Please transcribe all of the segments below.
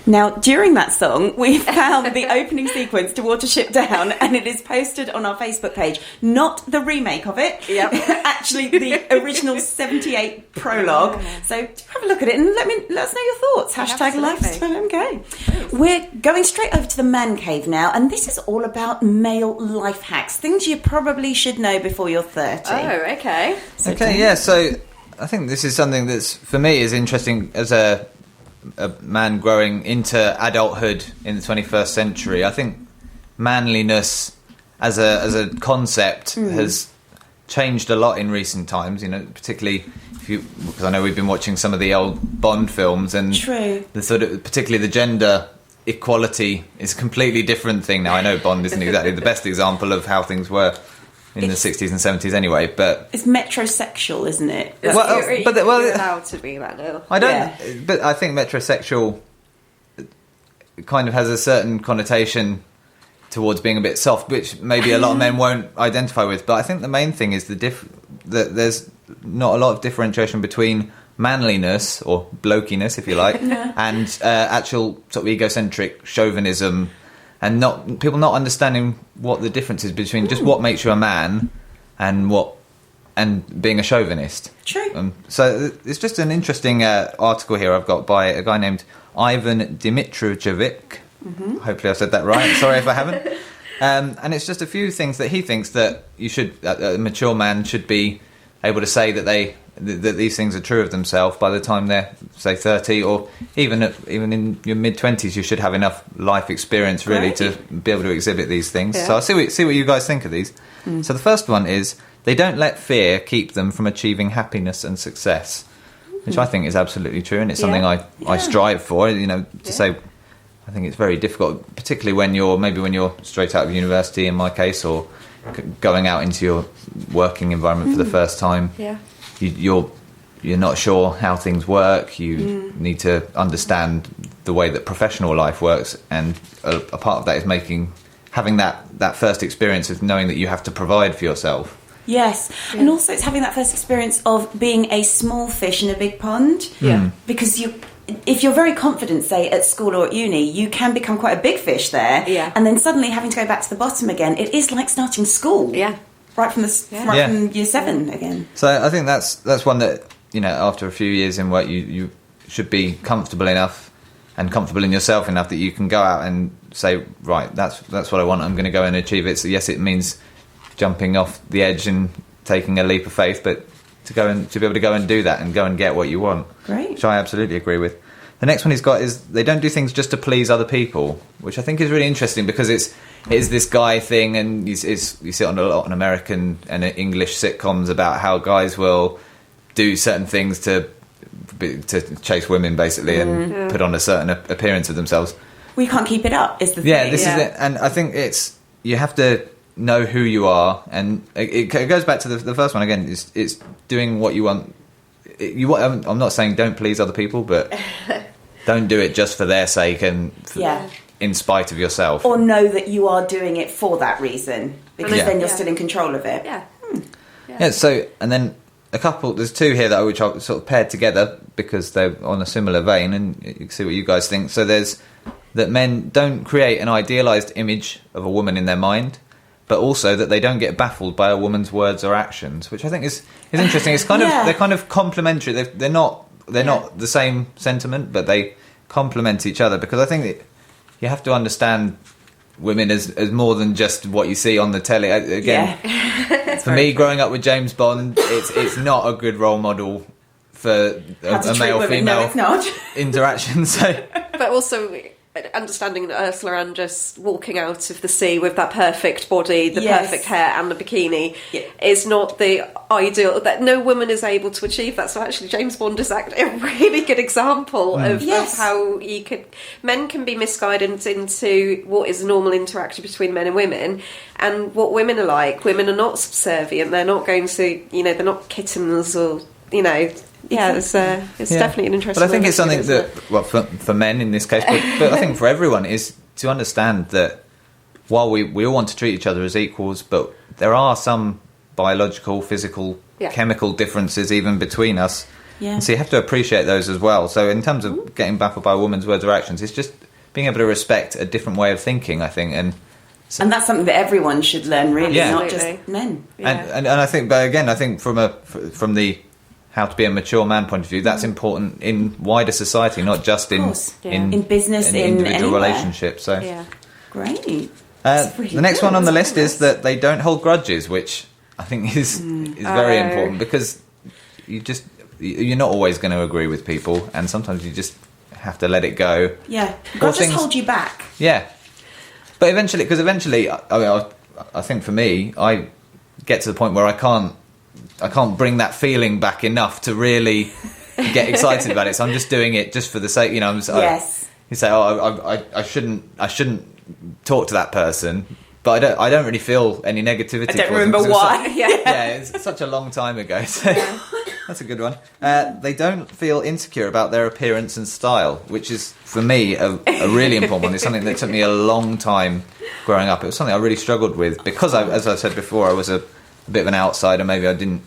Now, during that song, we found the opening sequence to Watership Down, and it is posted on our Facebook page. Not the remake of it, actually the original 78 prologue. So have a look at it and let us know your thoughts. Hashtag LifestyleMK. We're going straight over to the man cave now, and this is all about male life hacks, things you probably should know before you're 30. Oh, okay. So I think this is something that's, for me, is interesting as a man growing into adulthood in the 21st century. I think manliness as a concept has changed a lot in recent times, particularly because I know we've been watching some of the old Bond films, and the sort of, particularly the gender equality is a completely different thing now. I know Bond isn't exactly the best example of how things were in the 60s and 70s anyway, but it's metrosexual, isn't it? You're allowed to be that now. But I think metrosexual kind of has a certain connotation towards being a bit soft, which maybe a lot of men won't identify with. But I think the main thing is that there's not a lot of differentiation between manliness, or blokiness if you like, and actual sort of egocentric chauvinism, and people not understanding what the difference is between just what makes you a man and being a chauvinist. True. So it's just an interesting article here I've got by a guy named Ivan Dimitrojevic. Hopefully I said that right. Sorry if I haven't. And it's just a few things that he thinks that a mature man should be able to say that these things are true of themselves by the time they're, say, 30, or even in your mid-20s. You should have enough life experience really to be able to exhibit these things. So I'll see what you guys think of these. So the first one is, they don't let fear keep them from achieving happiness and success, which I think is absolutely true, and it's something I strive for, to say. I think it's very difficult, particularly when you're straight out of university, in my case, or going out into your working environment for the first time. You're not sure how things work. You need to understand the way that professional life works, and a part of that is having that first experience of knowing that you have to provide for yourself. Yes, and also it's having that first experience of being a small fish in a big pond. Because if you're very confident, say, at school or at uni, you can become quite a big fish there. And then suddenly having to go back to the bottom again, it is like starting school. Right from year 7 again. So I think that's one that, after a few years in work, you should be comfortable enough and comfortable in yourself enough that you can go out and say, right, that's what I want, I'm going to go and achieve it. So yes, it means jumping off the edge and taking a leap of faith, but to be able to go and do that and go and get what you want. Great. Which I absolutely agree with. The next one he's got is, they don't do things just to please other people, which I think is really interesting, because it is this guy thing, and you see it on a lot on American and English sitcoms about how guys will do certain things to chase women, basically, and put on a certain appearance of themselves. We can't keep it up, is the thing. Yeah, this is it. And I think you have to know who you are, and it goes back to the first one again. It's doing what you want. I'm not saying don't please other people, but don't do it just for their sake and in spite of yourself. Or know that you are doing it for that reason, because then you're still in control of it. So, and then there's two here which I sort of paired together because they're on a similar vein, and you can see what you guys think. So there's that men don't create an idealised image of a woman in their mind, but also that they don't get baffled by a woman's words or actions, which I think is interesting. It's kind of they're kind of complementary. They're not the same sentiment, but they complement each other, because I think that you have to understand women as more than just what you see on the telly. Again, for me, growing up with James Bond, it's not a good role model for a male-female interaction. So, but also understanding that Ursula Andress walking out of the sea with that perfect body, the perfect hair and the bikini is not the ideal, that no woman is able to achieve that. So actually James Bond is actually a really good example of how men can be misguided into what is a normal interaction between men and women, and what women are like. Women are not subservient, they're not going to, they're not kittens, or, it's definitely an interesting. But I think it's something that, for men in this case, but I think for everyone, is to understand that while we all want to treat each other as equals, but there are some biological, physical, chemical differences even between us, Yeah. And so you have to appreciate those as well. So in terms of getting baffled by a woman's words or actions, it's just being able to respect a different way of thinking, I think. And that's something that everyone should learn, really, not just men. Yeah. And I think, but again, I think from the how to be a mature man point of view, that's important in wider society, not just in business, in individual anywhere. relationships. So Great. the next one on the list is that they don't hold grudges, which I think is very important, because you're not always going to agree with people, and sometimes you just have to let it go. Yeah, grudges hold you back. Yeah, but eventually, I think for me, I get to the point where I can't bring that feeling back enough to really get excited about it. So I'm just doing it just for the sake, you know. You say, I shouldn't talk to that person, but I don't really feel any negativity. I don't remember why. It's such a long time ago. So that's a good one. They don't feel insecure about their appearance and style, which is for me a really important one. It's something that took me a long time growing up. It was something I really struggled with because, as I said before, I was a bit of an outsider. Maybe I didn't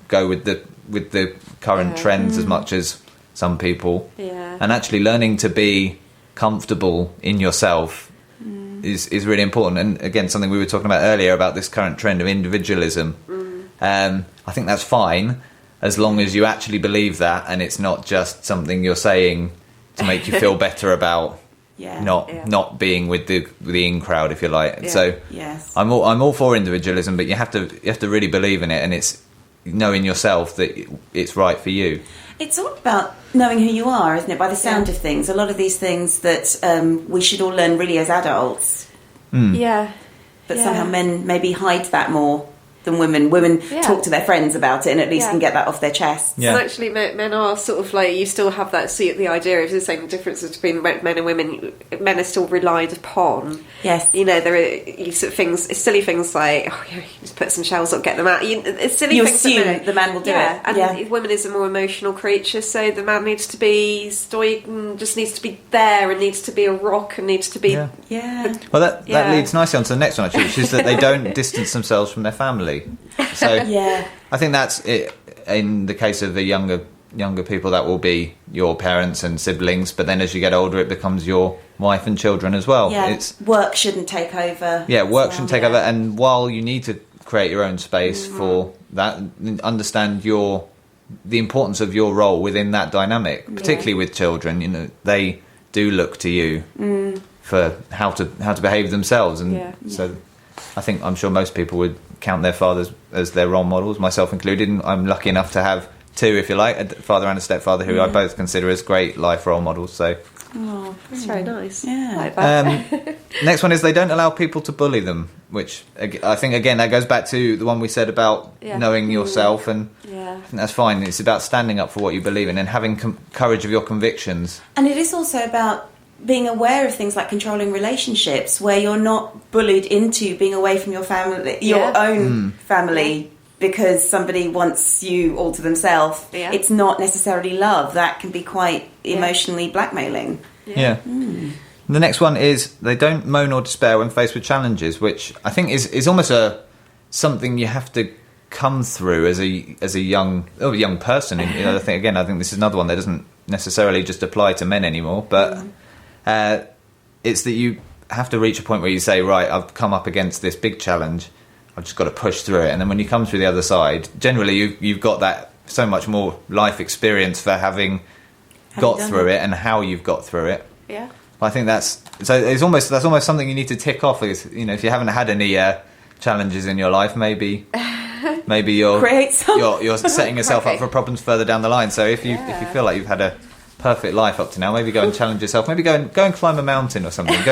go with the current trends as much as some people. Yeah. And actually learning to be comfortable in yourself is really important. And again, something we were talking about earlier about this current trend of individualism. I think that's fine as long as you actually believe that, and it's not just something you're saying to make you feel better about not being with the in crowd, if you like. So I'm all for individualism, but you have to really believe in it, and it's knowing yourself that it's right for you. It's all about knowing who you are, isn't it? By the sound of things, a lot of these things that we should all learn really as adults. Yeah, but somehow men maybe hide that more than women. Women talk to their friends about it and at least can get that off their chests. Yeah. And actually, men are sort of like, you still have that, the idea of the same differences between men and women. Men are still relied upon. Yes. You know, there are sort of things, silly things like, just put some shells up, get them out. It's silly you things. You assume the man will do it. And women is a more emotional creature, so the man needs to be stoic and just needs to be there and needs to be a rock and needs to be... Well, that leads nicely on to the next one, actually, which is that they don't distance themselves from their family. So I think that's it. In the case of the younger people, that will be your parents and siblings, but then as you get older it becomes your wife and children as well. Work shouldn't take over. Work shouldn't take over, and while you need to create your own space for that, understand the importance of your role within that dynamic, particularly with children. You know, they do look to you for how to behave themselves, and so I'm sure most people would count their fathers as their role models, myself included. And I'm lucky enough to have two, if you like, a father and a stepfather who I both consider as great life role models. So that's very nice. Yeah. Like next one is they don't allow people to bully them, which I think again that goes back to the one we said about knowing yourself, and I think that's fine. It's about standing up for what you believe in and having courage of your convictions. And it is also about being aware of things like controlling relationships, where you're not bullied into being away from your family, your own family, because somebody wants you all to themselves. It's not necessarily love. That can be quite emotionally blackmailing. The next one is they don't moan or despair when faced with challenges, which I think is almost something you have to come through as a young person. And I think this is another one that doesn't necessarily just apply to men anymore, but it's that you have to reach a point where you say, right, I've come up against this big challenge, I've just got to push through it. And then when you come through the other side, generally you've got that so much more life experience for having got through it and how you've got through it. I think that's almost something you need to tick off. Is, if you haven't had any challenges in your life, maybe you're setting yourself up for problems further down the line. So if you feel like you've had a perfect life up to now, maybe go and challenge yourself. Maybe go and climb a mountain or something.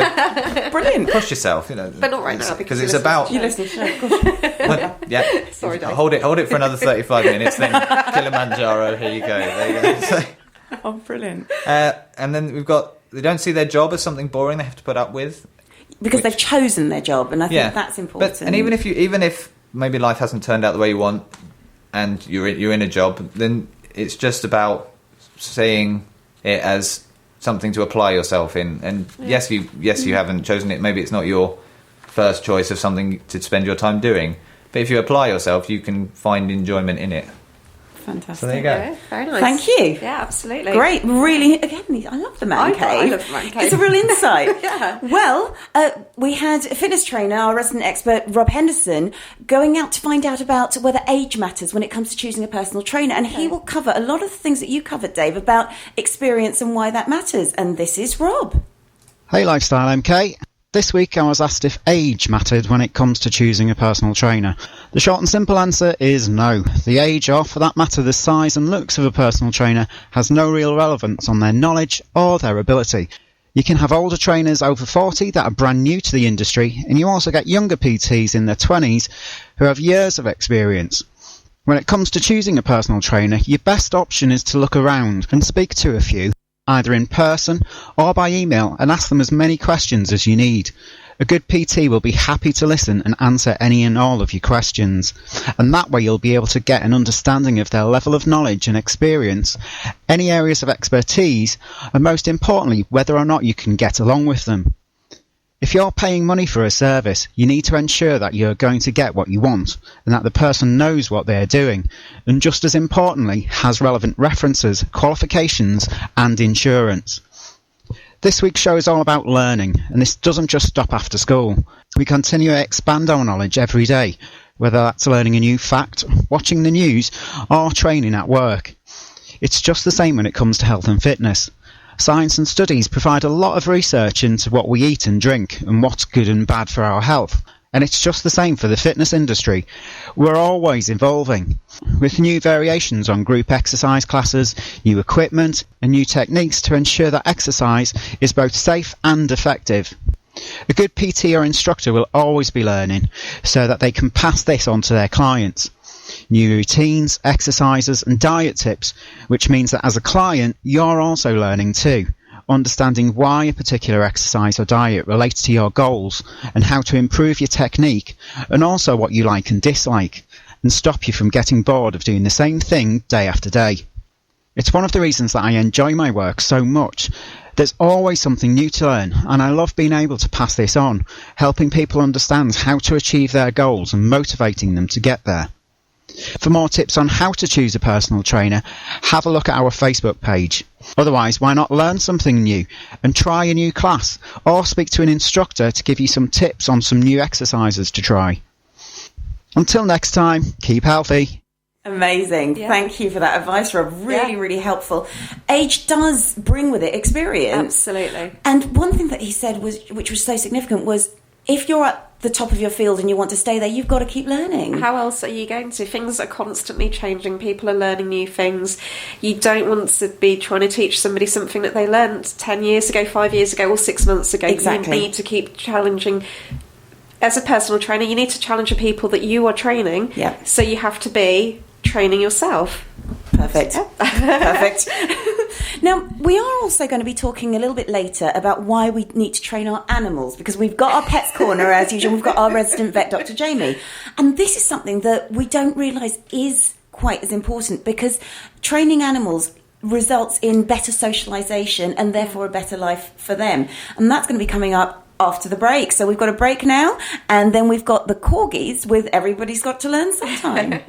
Brilliant. Push yourself, but not right now because it's about you listen. Sorry, Dave. hold it for another 35 minutes. Then Kilimanjaro. Here you go. There you go. So, brilliant. And then we've got they don't see their job as something boring they have to put up with, because they've chosen their job, and I think that's important. And even if maybe life hasn't turned out the way you want, and you're in a job, then it's just about seeing it as something to apply yourself in. And yes, you haven't chosen it. Maybe it's not your first choice of something to spend your time doing. But if you apply yourself, you can find enjoyment in it. Fantastic. So there you go. Very nice. Thank you. Yeah, absolutely. Great. Really, again, I love the man cave. I love the man cave. It's a real insight. Yeah. Well, we had a fitness trainer, our resident expert, Rob Henderson, going out to find out about whether age matters when it comes to choosing a personal trainer. And he will cover a lot of the things that you covered, Dave, about experience and why that matters. And this is Rob. Hey, Lifestyle MK. This week I was asked if age mattered when it comes to choosing a personal trainer. The short and simple answer is no. The age, or for that matter the size and looks of a personal trainer, has no real relevance on their knowledge or their ability. You can have older trainers over 40 that are brand new to the industry, and you also get younger PTs in their 20s who have years of experience. When it comes to choosing a personal trainer, your best option is to look around and speak to a few, either in person or by email, and ask them as many questions as you need. A good PT will be happy to listen and answer any and all of your questions, and that way you'll be able to get an understanding of their level of knowledge and experience, any areas of expertise, and most importantly, whether or not you can get along with them. If you're paying money for a service, you need to ensure that you're going to get what you want and that the person knows what they're doing, and just as importantly, has relevant references, qualifications and insurance. This week's show is all about learning, and this doesn't just stop after school. We continue to expand our knowledge every day, whether that's learning a new fact, watching the news or training at work. It's just the same when it comes to health and fitness. Science and studies provide a lot of research into what we eat and drink and what's good and bad for our health. And it's just the same for the fitness industry. We're always evolving, with new variations on group exercise classes, new equipment and new techniques to ensure that exercise is both safe and effective. A good PT or instructor will always be learning so that they can pass this on to their clients. New routines, exercises and diet tips, which means that as a client you're also learning too, understanding why a particular exercise or diet relates to your goals and how to improve your technique, and also what you like and dislike, and stop you from getting bored of doing the same thing day after day. It's one of the reasons that I enjoy my work so much. There's always something new to learn, and I love being able to pass this on, helping people understand how to achieve their goals and motivating them to get there. For more tips on how to choose a personal trainer, have a look at our Facebook page. Otherwise, why not learn something new and try a new class, or speak to an instructor to give you some tips on some new exercises to try. Until next time, keep healthy. Amazing. Yeah. Thank you for that advice, Rob. Really helpful. Age does bring with it experience. Absolutely. And one thing that he said, which was so significant, was if you're at the top of your field and you want to stay there, you've got to keep learning. How else are you going to? Things are constantly changing. People are learning new things. You don't want to be trying to teach somebody something that they learned 10 years ago, 5 years ago, or 6 months ago. Exactly. You need to keep challenging. As a personal trainer, you need to challenge the people that you are training. Yeah. So you have to be training yourself. Perfect. Perfect. Now, we are also going to be talking a little bit later about why we need to train our animals, because we've got our pets corner as usual. We've got our resident vet, Dr. Jamie. And this is something that we don't realise is quite as important, because training animals results in better socialisation and therefore a better life for them. And that's going to be coming up after the break. So we've got a break now, and then we've got the corgis with Everybody's Got to Learn Sometime.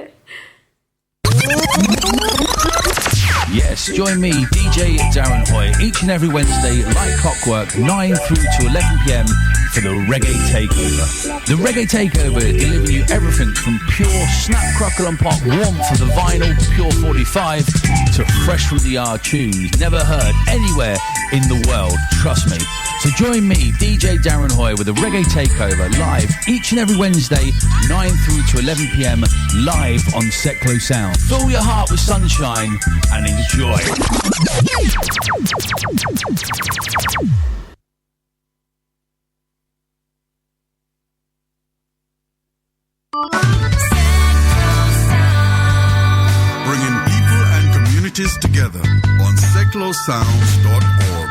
Yes, join me, DJ Darren Hoy, each and every Wednesday, like clockwork, 9 through to 11 p.m. for the Reggae Takeover. The Reggae Takeover is delivering you everything from pure snap, crackle and pop warmth of the vinyl, pure 45, to fresh from the yard tunes, never heard anywhere in the world, trust me. So join me, DJ Darren Hoy, with the Reggae Takeover, live each and every Wednesday, 9 through to 11 p.m, live on Seclo Sound. Fill your heart with sunshine and enjoy. Bringing people and communities together on seclosounds.org.